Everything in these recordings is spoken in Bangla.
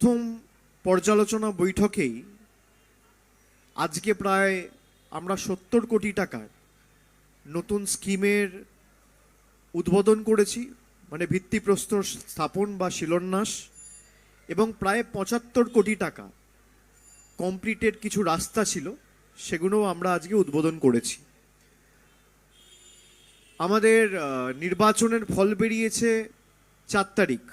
প্রথম পর্যালোচনা বৈঠকেই আজকে প্রায় আমরা ৭০ কোটি টাকার নতুন স্কিমের উদ্বোধন করেছি, মানে ভিত্তিপ্রস্তর স্থাপন বা শিলান্যাস, এবং প্রায় ৭৫ কোটি টাকা কমপ্লিটেড কিছু রাস্তা ছিল, সেগুলোও আমরা আজকে উদ্বোধন করেছি। আমাদের নির্বাচনের ফল বেরিয়েছে ৪ তারিখ।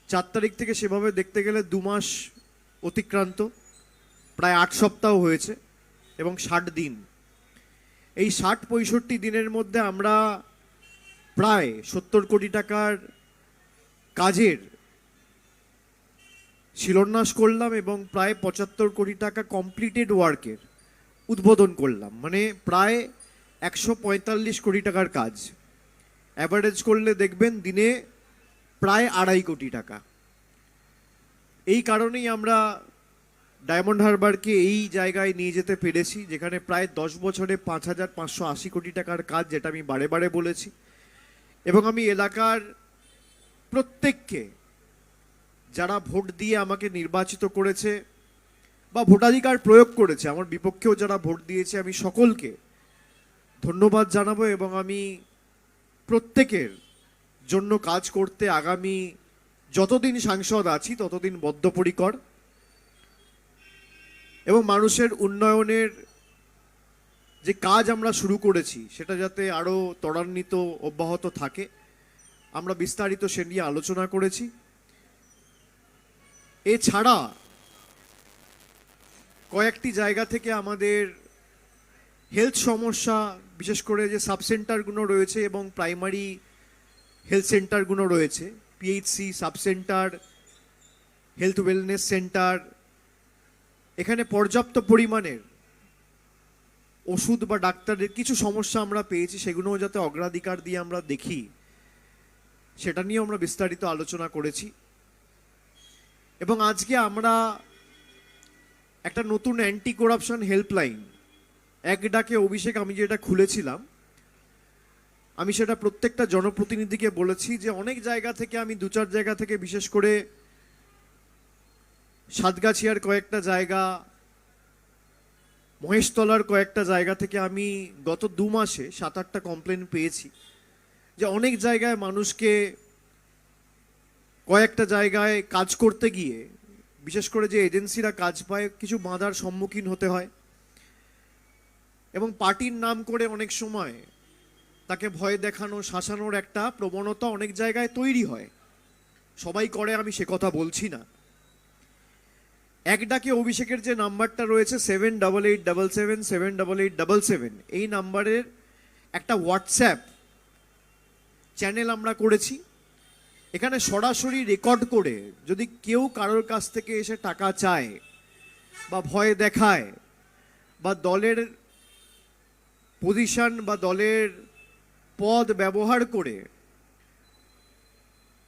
৪ তারিখ থেকে সেভাবে দেখতে গেলে ২ মাস অতিক্রান্ত, প্রায় ৮ সপ্তাহ হয়েছে এবং ৬০ দিন। এই ৬০-৬৫ দিনের মধ্যে আমরা প্রায় ৭০ কোটি টাকার কাজের শিলান্যাস করলাম এবং প্রায় ৭৫ কোটি টাকা কমপ্লিটেড ওয়ার্কের উদ্বোধন করলাম, মানে প্রায় ১৪৫ কোটি টাকার কাজ। অ্যাভারেজ করলে দেখবেন দিনে প্রায় ২.৫ কোটি টাকা। এই কারণেই আমরা ডায়মন্ড হারবারকে এই জায়গায় নিয়ে যেতে পেরেছি, যেখানে প্রায় ১০ বছরে ৫,৫৮০ কোটি টাকার কাজ, যেটা আমি বারে বারে বলেছি। এবং আমি এলাকার প্রত্যেককে, যারা ভোট দিয়ে আমাকে নির্বাচিত করেছে বা ভোটাধিকার প্রয়োগ করেছে, আমার বিপক্ষেও যারা ভোট দিয়েছে, আমি সকলকে ধন্যবাদ জানাবো এবং আমি প্রত্যেকের জন্য কাজ করতে আগামী যতদিন সাংসদ আছি ততদিন বদ্ধপরিকর, এবং মানুষের উন্নয়নের যে কাজ আমরা শুরু করেছি সেটা যাতে আরও ত্বরান্বিত অব্যাহত থাকে, আমরা বিস্তারিত সে নিয়ে আলোচনা করেছি। এছাড়া কয়েকটি জায়গা থেকে আমাদের হেলথ সমস্যা, বিশেষ করে যে সাবসেন্টারগুলো রয়েছে এবং প্রাইমারি হেলথ সেন্টারগুলো রয়েছে, PHC, sub centre, health wellness centre, এখানে পর্যাপ্ত পরিমাণের ওষুধ বা ডাক্তারের কিছু সমস্যা আমরা পেয়েছি, সেগুলোও যাতে অগ্রাধিকার দিয়ে আমরা দেখি, সেটা নিয়েও আমরা বিস্তারিত আলোচনা করেছি। এবং আজকে আমরা একটা নতুন অ্যান্টি করাপশন হেল্পলাইন, এক ডাকে অভিষেক, আমি যেটা খুলেছিলাম, আমি সেটা প্রত্যেকটা জনপ্রতিনিধিকে বলেছি যে অনেক জায়গা থেকে, আমি ২-৪ জায়গা থেকে, বিশেষ করে সাতগাছিয়ার কয়েকটা জায়গা, মহেশতলার কয়েকটা জায়গা থেকে আমি গত ২ মাসে ৭-৮টা কমপ্লেন পেয়েছি যে অনেক জায়গায় মানুষকে কয়েকটা জায়গায় কাজ করতে গিয়ে, বিশেষ করে যে এজেন্সিরা কাজ পায়, কিছু বাধার সম্মুখীন হতে হয় এবং পার্টির নাম করে অনেক সময় তাকে ভয় দেখানো, শাসানোর একটা প্রবণতা অনেক জায়গায় তৈরি হয়। সবাই করে, আমি সে কথা বলছি না। এক ডাকে অভিষেকের যে নাম্বারটা রয়েছে 7887777877, এই নাম্বারের একটা হোয়াটসঅ্যাপ চ্যানেল আমরা করেছি। এখানে সরাসরি রেকর্ড করে যদি কেউ কারোর কাছ থেকে এসে টাকা চায় বা ভয় দেখায় বা দলের পজিশন বা দলের পদ ব্যবহার করে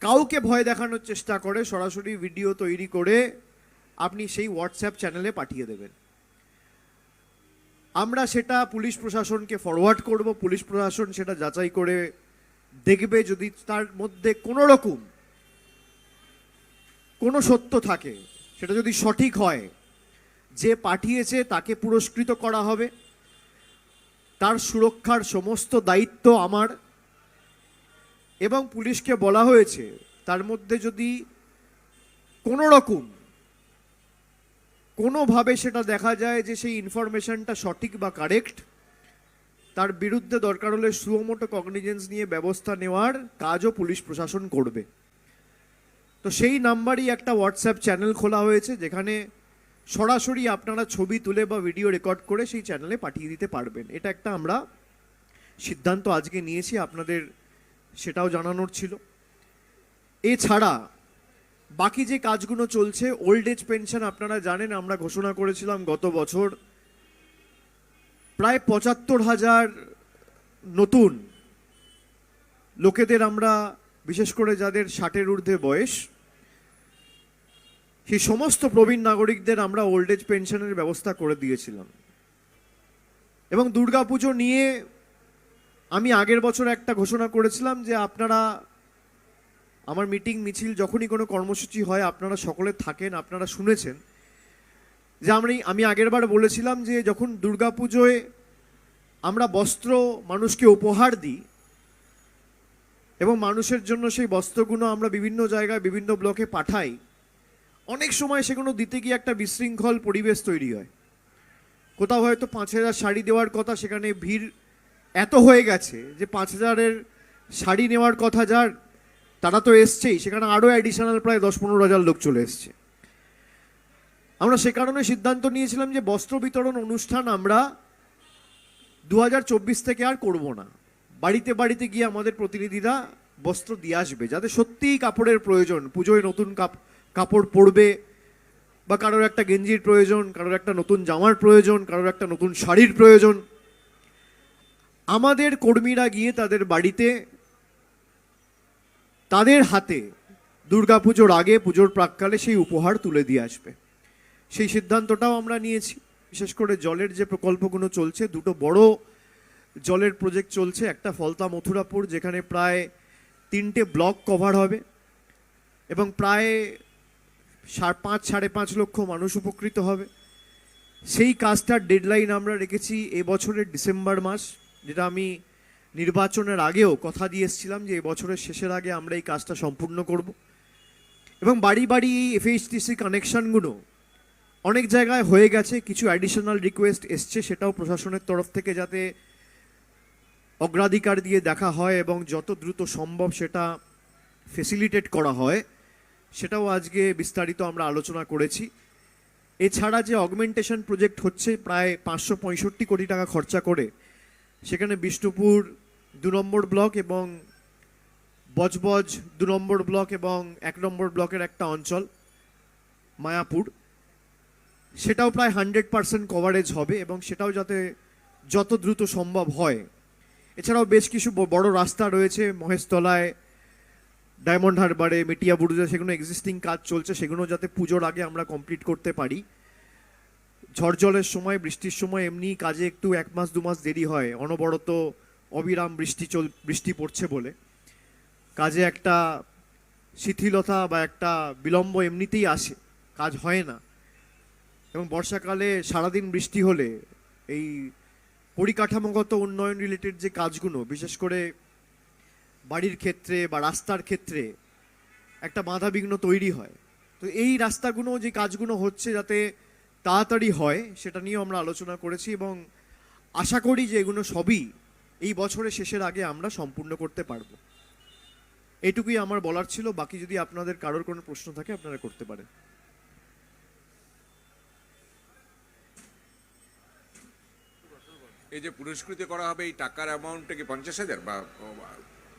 কাউকে ভয় দেখানোর চেষ্টা করে, সরাসরি ভিডিও তৈরি করে আপনি সেই হোয়াটসঅ্যাপ চ্যানেলে পাঠিয়ে দেবেন। আমরা সেটা পুলিশ প্রশাসনকে ফরওয়ার্ড করব, পুলিশ প্রশাসন সেটা যাচাই করে দেখবে, যদি তার মধ্যে কোনো রকম কোনো সত্য থাকে, সেটা যদি সঠিক হয়, যে পাঠিয়েছে তাকে পুরস্কৃত করা হবে, তার সুরক্ষার সমস্ত দায়িত্ব আমার। এবং পুলিশকে বলা হয়েছে তার মধ্যে যদি কোনো রকম কোনোভাবে সেটা দেখা যায় যে সেই ইনফরমেশনটা সঠিক বা কারেক্ট, তার বিরুদ্ধে দরকার হলে সুমোটো কগনিজেন্স নিয়ে ব্যবস্থা নেওয়ার কাজও পুলিশ প্রশাসন করবে। তো সেই নাম্বারই একটা হোয়াটসঅ্যাপ চ্যানেল খোলা হয়েছে, যেখানে সরাসরি আপনারা ছবি তুলে বা ভিডিও রেকর্ড করে সেই চ্যানেলে পাঠিয়ে দিতে পারবেন। এটা একটা আমরা সিদ্ধান্ত আজকে নিয়েছি, আপনাদের সেটাও জানানোর ছিল। এছাড়া বাকি যে কাজগুলো চলছে, ওল্ড এজ পেনশন আপনারা জানেন, আমরা ঘোষণা করেছিলাম গত বছর প্রায় ৭৫,০০০ নতুন লোকেদের আমরা, বিশেষ করে যাদের ৬০-এর ঊর্ধ্বে বয়স, সেই সমস্ত প্রবীণ নাগরিকদের আমরা ওল্ড এজ পেনশনের ব্যবস্থা করে দিয়েছিলাম। এবং দুর্গাপুজো নিয়ে আমি আগের বছর একটা ঘোষণা করেছিলাম যে আপনারা আমার মিটিং মিছিল যখনই কোনো কর্মসূচি হয় আপনারা সকলে থাকেন, আপনারা শুনেছেন যে আমি আগেরবার বলেছিলাম যে যখন দুর্গাপুজোয় আমরা বস্ত্র মানুষকে উপহার দিই এবং মানুষের জন্য সেই বস্ত্রগুলো আমরা বিভিন্ন জায়গায় বিভিন্ন ব্লকে পাঠাই, অনেক সময় সেগুলো দিতে গিয়ে একটা বিশৃঙ্খল পরিবেশ তৈরি হয়। কোথাও হয়তো 5,000 শাড়ি দেওয়ার কথা, সেখানে ভিড় এত হয়ে গেছে যে 5,000-এর শাড়ি নেওয়ার কথা যার, তারা তো এসছেই, সেখানে আরও অ্যাডিশনাল প্রায় 10-15,000 লোক চলে এসছে। আমরা সে কারণে সিদ্ধান্ত নিয়েছিলাম যে বস্ত্র বিতরণ অনুষ্ঠান আমরা 2024 থেকে আর করব না। বাড়িতে বাড়িতে গিয়ে আমাদের প্রতিনিধিরা বস্ত্র দিয়ে আসবে, যাতে সত্যিই কাপড়ের প্রয়োজন, পুজোয় নতুন কাপড় পরবে, বা কারোর একটা গেঞ্জির প্রয়োজন, কারোর একটা নতুন জামার প্রয়োজন, কারোর একটা নতুন শাড়ির প্রয়োজন, আমাদের কর্মীরা গিয়ে তাদের বাড়িতে তাদের হাতে দুর্গাপুজোর আগে, পুজোর প্রাক্কালে সেই উপহার তুলে দিয়ে আসবে। সেই সিদ্ধান্তটাও আমরা নিয়েছি। বিশেষ করে জলের যে প্রকল্পগুলো চলছে, দুটো বড় জলের প্রজেক্ট চলছে, একটা ফলতা মথুরাপুর, যেখানে প্রায় 3টে ব্লক কভার হবে এবং প্রায় 5.5 লক্ষ মানুষ উপকৃত হবে। সেই কাজটার ডেডলাইন আমরা রেখেছি এবছরের ডিসেম্বর মাস, যেটা আমি নির্বাচনের আগেও কথা দিয়ে এসেছিলাম যে এবছরের শেষের আগে আমরা এই কাজটা সম্পূর্ণ করব। এবং বাড়ি বাড়ি এই এফএইচটিসি কানেকশনগুলো অনেক জায়গায় হয়ে গেছে, কিছু অ্যাডিশনাল রিকোয়েস্ট এসছে, সেটাও প্রশাসনের তরফ থেকে যাতে অগ্রাধিকার দিয়ে দেখা হয় এবং যত দ্রুত সম্ভব সেটা ফেসিলিটেট করা হয়, সেটাও আজকে বিস্তারিত আমরা আলোচনা করেছি। এছাড়া যে অগমেন্টেশন প্রজেক্ট হচ্ছে প্রায় 565 কোটি টাকা খরচা করে, সেখানে বিষ্ণুপুর 2 নম্বর ব্লক এবং বজবজ 2 নম্বর ব্লক এবং 1 নম্বর ব্লকের একটা অঞ্চল মায়াপুর, সেটাও প্রায় 100% কভারেজ হবে এবং সেটাও যাতে যত দ্রুত সম্ভব হয়। এছাড়াও বেশ কিছু বড় রাস্তা রয়েছে মহেশতলায়, ডায়মন্ড হারবারে, মেটিয়াবুরুজে, সেগুলো এক্সিস্টিং কাজ চলছে, সেগুলো যাতে পুজোর আগে আমরা কমপ্লিট করতে পারি। ঝড় জলের সময়, বৃষ্টির সময় এমনি কাজে একটু 1 মাস 2 মাস দেরি হয়, অনবরত অবিরাম বৃষ্টি পড়ছে বলে কাজে একটা শিথিলতা বা একটা বিলম্ব এমনিতেই আসে, কাজ হয় না। এবং বর্ষাকালে সারাদিন বৃষ্টি হলে এই পরিকাঠামোগত উন্নয়ন রিলেটেড যে কাজগুলো, বিশেষ করে বাড়ির ক্ষেত্রে বা রাস্তার ক্ষেত্রে একটা বাধাবিঘ্ন তৈরি হয়। তো এই রাস্তাগুলো, যে কাজগুলো হচ্ছে যাতে তাড়াতাড়ি হয়, সেটা নিয়েও আমরা আলোচনা করেছি এবং আশা করি যে এগুলো সবই এই বছরের শেষের আগে আমরা সম্পূর্ণ করতে পারবো। এটুকুই আমার বলার ছিল। বাকি যদি আপনাদের কারোর কোনো প্রশ্ন থাকে আপনারা করতে পারেন। এই যে পুরস্কৃত করা হবে, এই টাকার অ্যামাউন্টটা কি 50,000 বা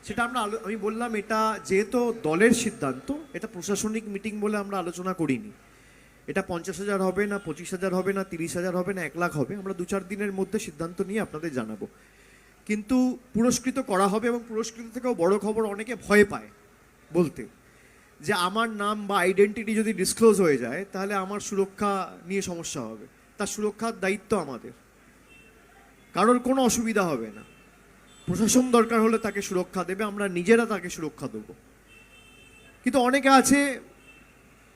সেটা আমি বললাম, এটা যেহেতু দলের সিদ্ধান্ত, এটা প্রশাসনিক মিটিং বলে আমরা আলোচনা করিনি। এটা 50,000 হবে না, 25,000 হবে না, 30,000 হবে না, 1 লাখ হবে, আমরা 2-4 দিনের মধ্যে সিদ্ধান্ত নিয়ে আপনাদের জানাবো। কিন্তু পুরস্কৃত করা হবে এবং পুরস্কৃত থেকেও বড় খবর, অনেকে ভয় পায় বলতে যে আমার নাম বা আইডেন্টিটি যদি ডিসক্লোজ হয়ে যায় তাহলে আমার সুরক্ষা নিয়ে সমস্যা হবে। তার সুরক্ষার দায়িত্ব আমাদের, কারোর কোনো অসুবিধা হবে না। প্রশাসন দরকার হলে তাকে সুরক্ষা দেবে, আমরা নিজেরা তাকে সুরক্ষা দেবো। কিন্তু অনেকে আছে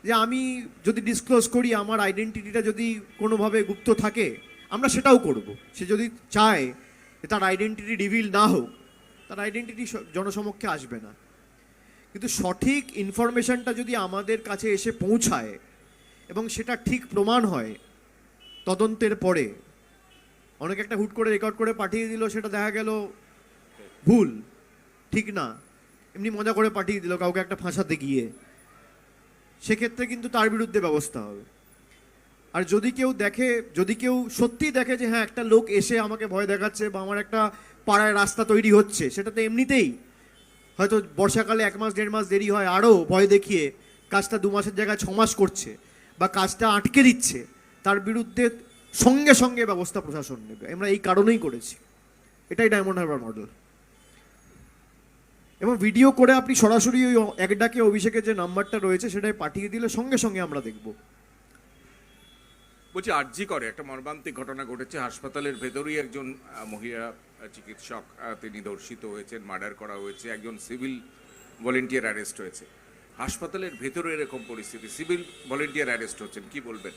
যে আমি যদি ডিসক্লোজ করি, আমার আইডেন্টিটিটা যদি কোনোভাবে গুপ্ত থাকে, আমরা সেটাও করব। সে যদি চায় যে তার আইডেন্টিটি রিভিল না হোক, তার আইডেন্টিটি জনসমক্ষে আসবে না। কিন্তু সঠিক ইনফরমেশনটা যদি আমাদের কাছে এসে পৌঁছায় এবং সেটা ঠিক প্রমাণ হয় তদন্তের পরে, অনেকে একটা হুট করে রেকর্ড করে পাঠিয়ে দিল, সেটা দেখা গেল ভুল, ঠিক না, এমনি মজা করে পাঠিয়ে দিল কাউকে একটা ফাঁসাতে গিয়ে, সেক্ষেত্রে কিন্তু তার বিরুদ্ধে ব্যবস্থা হবে। আর যদি কেউ সত্যি দেখে যে হ্যাঁ একটা লোক এসে আমাকে ভয় দেখাচ্ছে বা আমার একটা পাড়ায় রাস্তা তৈরি হচ্ছে, সেটাতে এমনিতেই হয়তো বর্ষাকালে 1 মাস 1.5 মাস দেরি হয়, আরও ভয় দেখিয়ে কাজটা 2 মাসের জায়গায় 6 মাস করছে বা কাজটা আটকে দিচ্ছে, তার বিরুদ্ধে সঙ্গে সঙ্গে ব্যবস্থা প্রশাসন নেবে। আমরা এই কারণেই করেছি, এটাই ডায়মন্ড হারবার মডেল। এবং ভিডিও করে আপনি সরাসরি ওই এক ডাকে অভিষেকের যে নাম্বারটা রয়েছে সেটাই পাঠিয়ে দিলে সঙ্গে সঙ্গে আমরা দেখব। বলছি, আরজি করে একটা মর্মান্তিক ঘটনা ঘটেছে, হাসপাতালের ভেতরেই একজন মহিলা চিকিৎসক তিনি ধর্ষিত হয়েছেন, মার্ডার করা হয়েছে, একজন সিভিল ভলেন্টিয়ার অ্যারেস্ট হয়েছে। হাসপাতালের ভেতরে এরকম পরিস্থিতি, সিভিল ভলেন্টিয়ার অ্যারেস্ট হচ্ছেন, কি বলবেন?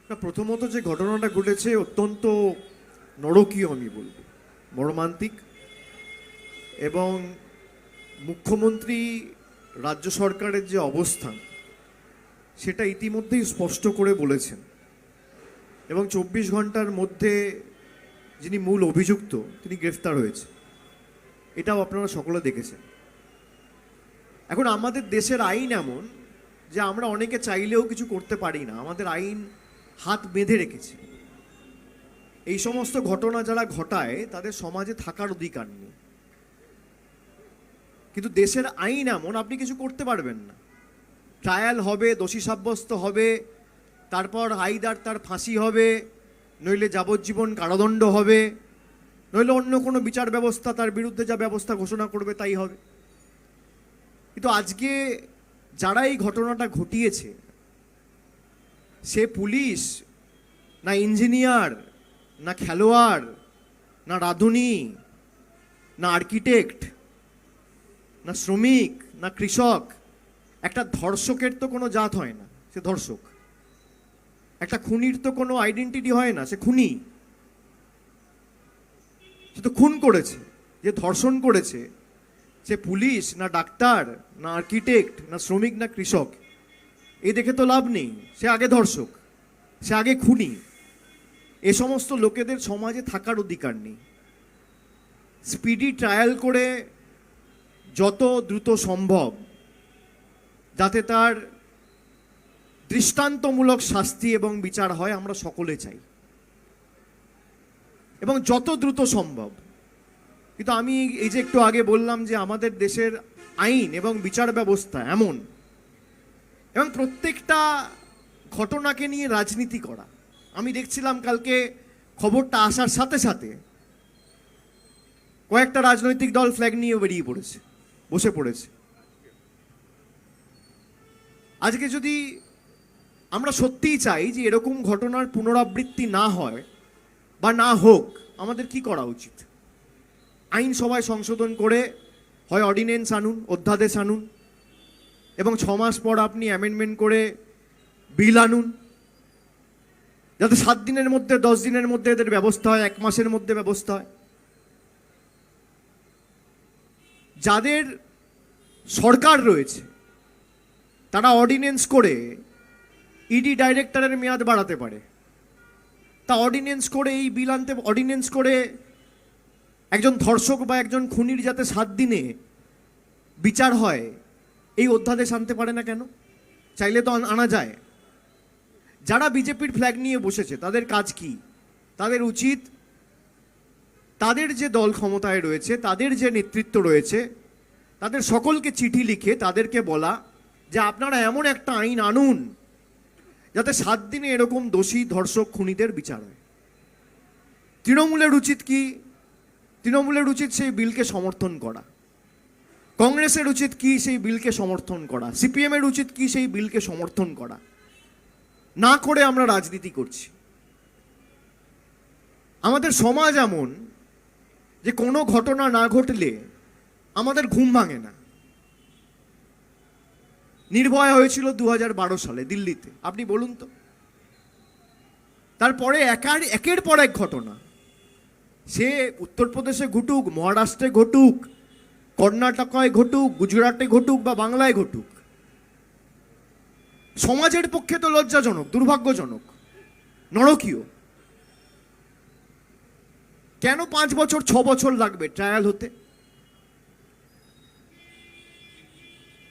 না, প্রথমত যে ঘটনাটা ঘটেছে অত্যন্ত নরকীয় আমি বলবো, মর্মান্তিক। এবং মুখ্যমন্ত্রী, রাজ্য সরকারের যে অবস্থান সেটা ইতিমধ্যেই স্পষ্ট করে বলেছেন, এবং 24 ঘন্টার মধ্যে যিনি মূল অভিযুক্ত তিনি গ্রেফতার হয়েছে, এটাও আপনারা সকলে দেখেছেন। এখন আমাদের দেশের আইন এমন যে আমরা অনেকে চাইলেও কিছু করতে পারি না, আমাদের আইন হাত বেঁধে রেখেছে। এই সমস্ত ঘটনা যারা ঘটায় তাদের সমাজে থাকার অধিকার নেই, কিন্তু দেশের আইন এমন আপনি কিছু করতে পারবেন না। ট্রায়াল হবে, দোষী সাব্যস্ত হবে, তারপর আইদার তার ফাঁসি হবে, নইলে যাবজ্জীবন কারাদণ্ড হবে, নইলে অন্য কোনো বিচার ব্যবস্থা তার বিরুদ্ধে যা ব্যবস্থা ঘোষণা করবে তাই হবে। কিন্তু আজকে যারা এই ঘটনাটা ঘটিয়েছে, সে পুলিশ না ইঞ্জিনিয়ার, না খেলোয়াড়, না রাঁধুনি, না আর্কিটেক্ট, না শ্রমিক, না কৃষক। একটা ধর্ষকের তো কোনো জাত হয় না, সে ধর্ষক। একটা খুনির তো কোনো আইডেন্টিটি হয় না, সে খুনি। সে তো খুন করেছে। যে ধর্ষণ করেছে সে পুলিশ না ডাক্তার, না আর্কিটেক্ট, না শ্রমিক, না কৃষক। এই দেখে তো লাভ নেই, সে আগে ধর্ষক, সে আগে খুনি। এ সমস্ত লোকেদের সমাজে থাকার অধিকার নেই। স্পিডি ট্রায়াল করে যত দ্রুত সম্ভব যাতে তার দৃষ্টান্তমূলক শাস্তি এবং বিচার হয় আমরা সকলে চাই, এবং যত দ্রুত সম্ভব। কিন্তু আমি এই যে একটু আগে বললাম যে আমাদের দেশের আইন এবং বিচার ব্যবস্থা এমন, এবং প্রত্যেকটা ঘটনাকে নিয়ে রাজনীতি করা। আমি দেখছিলাম কালকে খবরটা আসার সাথে সাথে কয়েকটা রাজনৈতিক দল ফ্ল্যাগ নিয়ে বেরিয়ে পড়েছে, বসে পড়েছে। আজকে যদি আমরা সত্যিই চাই যে এরকম ঘটনার পুনরাবৃত্তি না হয় বা না হোক, আমাদের কি করা উচিত? আইন সভায় সংশোধন করে হয় অর্ডিন্যান্স আনুন, অধ্যাদেশ আনুন, এবং 6 মাস পর আপনি অ্যামেন্ডমেন্ট করে বিল আনুন, যাতে 7 দিনের মধ্যে, 10 দিনের মধ্যে এদের ব্যবস্থা হয়, 1 মাসের মধ্যে ব্যবস্থা হয়। যাদের সরকার রয়েছে তারা অর্ডিন্যান্স করে ইডি ডাইরেক্টরের মেয়াদ বাড়াতে পারে। তা অর্ডিন্যান্স করে এই বিল আনতে, অর্ডিন্যান্স করে একজন ধর্ষক বা একজন খুনির যাতে 7 দিনে বিচার হয় এই অধ্যাদেশ আনতে পারে না কেন? চাইলে তো আনা যায়। যারা বিজেপির ফ্ল্যাগ নিয়ে বসেছে তাদের কাজ কি? তাদের উচিত তাদের যে দল ক্ষমতায় রয়েছে, তাদের যে নেতৃত্ব রয়েছে, তাদের সকলকে চিঠি লিখে তাদেরকে বলা যে আপনারা এমন একটা আইন আনুন যাতে 7 দিনে এরকম দোষী ধর্ষক খুনিদের বিচার হয়। তৃণমূলের উচিত কি? তৃণমূলের উচিত সেই বিলকে সমর্থন করা। কংগ্রেসের উচিত কি? সেই বিলকে সমর্থন করা। সিপিএম এর উচিত কি? সেই বিলকে সমর্থন করা। না করে আমরা রাজনীতি করছি। আমাদের সমাজ এমন যে কোনো ঘটনা না ঘটলে আমাদের ঘুম ভাঙে না। নির্ভয়া হয়েছিল 2012 সালে দিল্লিতে, আপনি বলুন তো। তারপরে একের পর এক ঘটনা, সে উত্তরপ্রদেশে ঘটুক, মহারাষ্ট্রে ঘটুক, কর্ণাটকায় ঘটুক, গুজরাটে ঘটুক বা বাংলায় ঘটুক, সমাজের পক্ষে তো লজ্জাজনক, দুর্ভাগ্যজনক, নরকীয়। কেন 5 বছর 6 বছর লাগবে ট্রায়াল হতে?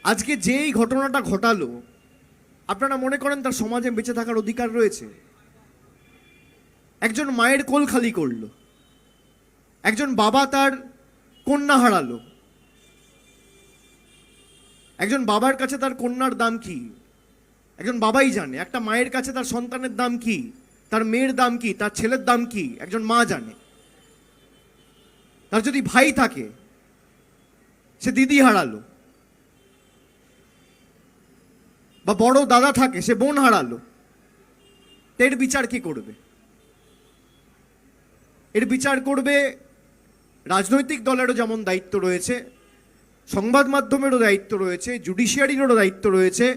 আজকে যেই ঘটনাটা ঘটালো, আপনারা মনে করেন তার সমাজে বেঁচে থাকার অধিকার রয়েছে? একজন মায়ের কোল খালি করলো, একজন বাবা তার কন্যা হারালো। একজন বাবার কাছে তার কন্যার দাম কি একজন বাবাই জানে। একটা মায়ের কাছে তার সন্তানের দাম কি, তার মেয়ের দাম কি, তার ছেলের দাম কি একজন মা জানে। তার যদি ভাই থাকে সে দিদি হারালো, বা বড় দাদা থাকে সে বোন হারালো। এর বিচার কি করবে? এর বিচার করবে রাজনৈতিক দলেরও যেমন দায়িত্ব রয়েছে, সংবাদ মাধ্যমেরও দায়িত্ব রয়েছে, জুডিশিয়ারিরও দায়িত্ব রয়েছে,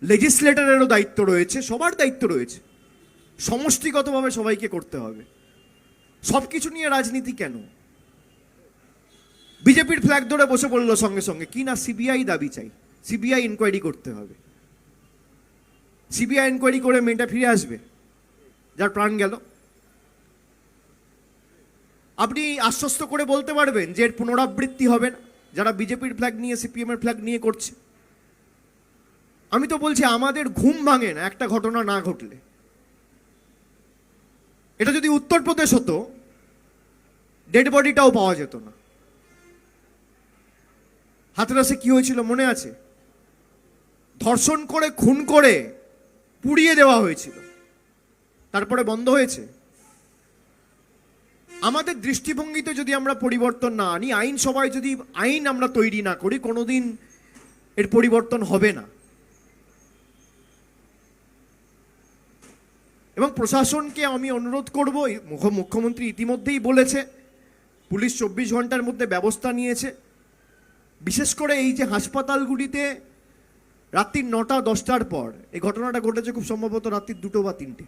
লেজিসলেটরেরও দায়িত্ব রয়েছে, সবার দায়িত্ব রয়েছে। সমষ্টিগতভাবে সবাইকে করতে হবে। সব কিছু নিয়ে রাজনীতি কেন? বিজেপির ফ্ল্যাগ ধরে বসে পড়লো সঙ্গে সঙ্গে, কি না সিবিআই দাবি চাই, সিবিআই ইনকোয়ারি করতে হবে। সিবিআই ইনকোয়ারি করে মেয়েটা ফিরে আসবে যার প্রাণ গেল? আপনি আশ্বস্ত করে বলতে পারবেন যে এর পুনরাবৃত্তি হবে না, যারা বিজেপির ফ্ল্যাগ নিয়ে সিপিএম এর ফ্ল্যাগ নিয়ে করছে? আমি তো বলছি আমাদের ঘুম ভাঙে না একটা ঘটনা না ঘটলে। এটা যদি উত্তরপ্রদেশ হতো, ডেড বডিটাও পাওয়া যেত না। হাতরাসে কি হয়েছিল মনে আছে? ধর্ষণ করে খুন করে পুড়িয়ে দেওয়া হয়েছিল, তারপরে বন্ধ হয়েছে। আমাদের দৃষ্টিভঙ্গিতে যদি আমরা পরিবর্তন না আনি, আইনসভায় যদি আইন আমরা তৈরি না করি, কোনোদিন এর পরিবর্তন হবে না। এবং প্রশাসনকে আমি অনুরোধ করব, মুখ্যমন্ত্রী ইতিমধ্যেই বলেছে পুলিশ 24 ঘন্টার মধ্যে ব্যবস্থা নিয়েছে। বিশেষ করে এই যে হাসপাতালগুলিতে রাত্রি 9টা-10টার পর এই ঘটনাটা ঘটেছে, খুব সম্ভবত রাত্রি 2টো বা 3টে,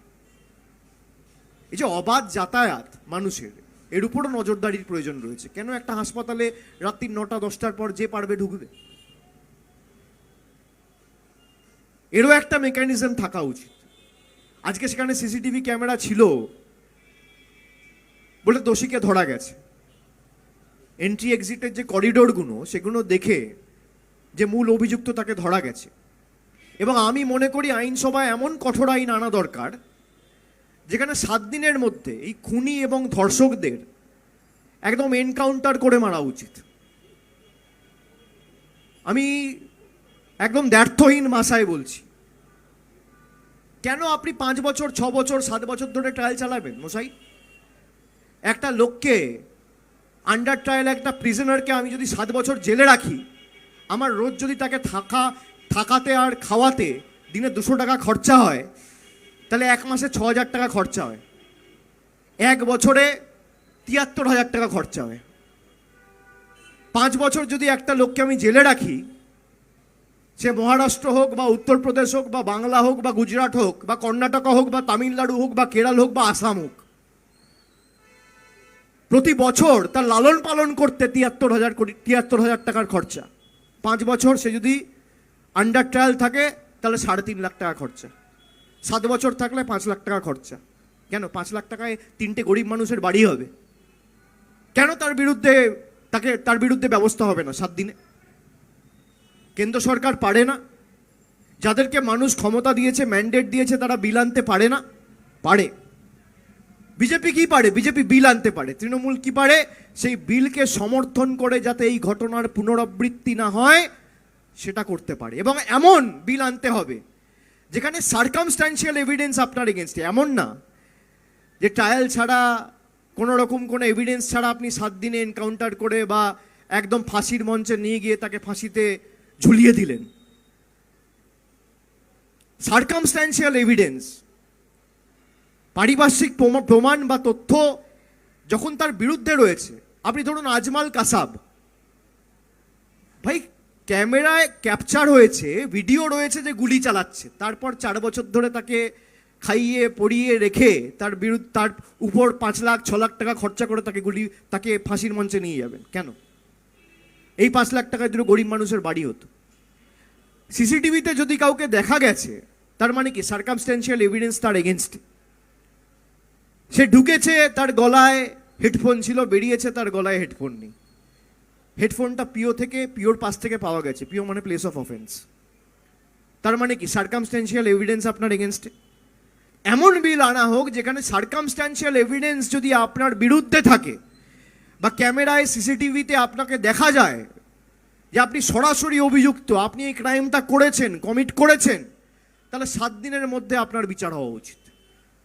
এই যে অবাধ যাতায়াত মানুষের, এর উপরও নজরদারির প্রয়োজন রয়েছে। কেন একটা হাসপাতালে রাত্রি 9টা-10টার পর যে পারবে ঢুকবে? এরও একটা মেকানিজম থাকা উচিত। আজকে সেখানে সিসিটিভি ক্যামেরা ছিল বলে দোষীকে ধরা গেছে। এন্ট্রি এক্সিটের যে করিডোরগুলো, সেগুলো দেখে যে মূল অভিযুক্ত তাকে ধরা গেছে। এবং আমি মনে করি আইনসভায় এমন কঠোর আইন আনা দরকার যেখানে 7 দিনের মধ্যে এই খুনি এবং ধর্ষকদের একদম এনকাউন্টার করে মারা উচিত। আমি একদম দ্ব্যর্থহীন ভাষায় বলছি, কেন আপনি 5 বছর, 6 বছর, 7 বছর ধরে ট্রায়াল চালাবেন মশাই? একটা লোককে আন্ডার ট্রায়াল, একটা প্রিজনারকে আমি যদি 7 বছর জেলে রাখি, আমার রোজ যদি তাকে থাকাতে আর খাওয়াতে দিনে 200 টাকা খরচা হয়, তাহলে 1 মাসে 6,000 টাকা খরচা হয়, 1 বছরে 73,000 টাকা খরচা হয়। 5 বছর যদি একটা লোককে আমি জেলে রাখি, সে মহারাষ্ট্র হোক বা উত্তরপ্রদেশ হোক বা বাংলা হোক বা গুজরাট হোক বা কর্ণাটকা হোক বা তামিলনাড়ু হোক বা কেরল হোক বা আসাম হোক, প্রতি বছর তার লালন পালন করতে 73,000 টাকার খরচা। 5 বছর সে যদি আন্ডার ট্রায়াল থাকে তাহলে 3.5 লাখ টাকা খরচা। 7 বছর থাকলে 5 লাখ টাকা খরচা। কেন 5 লাখ টাকায় 3টে গরিব মানুষের বাড়ি হবে? কেন তার বিরুদ্ধে ব্যবস্থা হবে না 7 দিনে? কেন্দ্র সরকার পারে না? যাদেরকে মানুষ ক্ষমতা দিয়েছে, ম্যান্ডেট দিয়েছে, তারা বিল আনতে পারে না? পারে। বিজেপি কি পারে? বিজেপি বিল আনতে পারে। তৃণমূল কি পারে? সেই বিলকে সমর্থন করে যাতে এই ঘটনার পুনরাবৃত্তি না হয় সেটা করতে পারে। এবং এমন বিল আনতে হবে যেখানে সার্কামস্ট্যান্সিয়াল এভিডেন্স আপনার এগেনস্টে, এমন না যে ট্রায়াল ছাড়া, কোনো রকম কোনো এভিডেন্স ছাড়া আপনি 7 দিনে এনকাউন্টার করে বা একদম ফাঁসির মঞ্চে নিয়ে গিয়ে তাকে ফাঁসিতে ঝুলিয়ে দিলেন। সার্কামস্ট্যান্সিয়াল এভিডেন্স, পারিপার্শ্বিক প্রমাণ বা তথ্য যখন তার বিরুদ্ধে রয়েছে। আপনি ধরুন আজমাল কাসাব, ভাই ক্যামেরায় ক্যাপচার হয়েছে, ভিডিও রয়েছে যে গুলি চালাচ্ছে, তারপর 4 বছর ধরে তাকে খাইয়ে পরিয়ে রেখে তার উপর 5 লাখ 6 লাখ টাকা খরচা করে তাকে ফাঁসির মঞ্চে নিয়ে যাবেন কেন? এই 5 লাখ টাকায় দুটো গরিব মানুষের বাড়ি হতো। সিসিটিভিতে যদি কাউকে দেখা গেছে, তার মানে কি সার্কামস্ট্যান্সিয়াল এভিডেন্স তার এগেনস্টে। সে ঢুকেছে, তার গলায় হেডফোন ছিল, বেরিয়েছে, তার গলায় হেডফোন নেই। হেডফোনটা পিওর পাশ থেকে পাওয়া গেছে। পিও মানে প্লেস অফ অফেন্স। তার মানে কি সার্কামস্ট্যান্সিয়াল এভিডেন্স আপনার এগেনস্টে। এমন বিল আনা হোক যেখানে সার্কামস্ট্যান্সিয়াল এভিডেন্স যদি আপনার বিরুদ্ধে থাকে বা ক্যামেরায় সিসিটিভিতে আপনাকে দেখা যায় যে আপনি সরাসরি অভিযুক্ত, আপনি এই ক্রাইমটা করেছেন, কমিট করেছেন, তাহলে 7 দিনের মধ্যে আপনার বিচার হওয়া উচিত।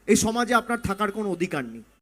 এই সমাজে আপনার থাকার কোনো অধিকার নেই।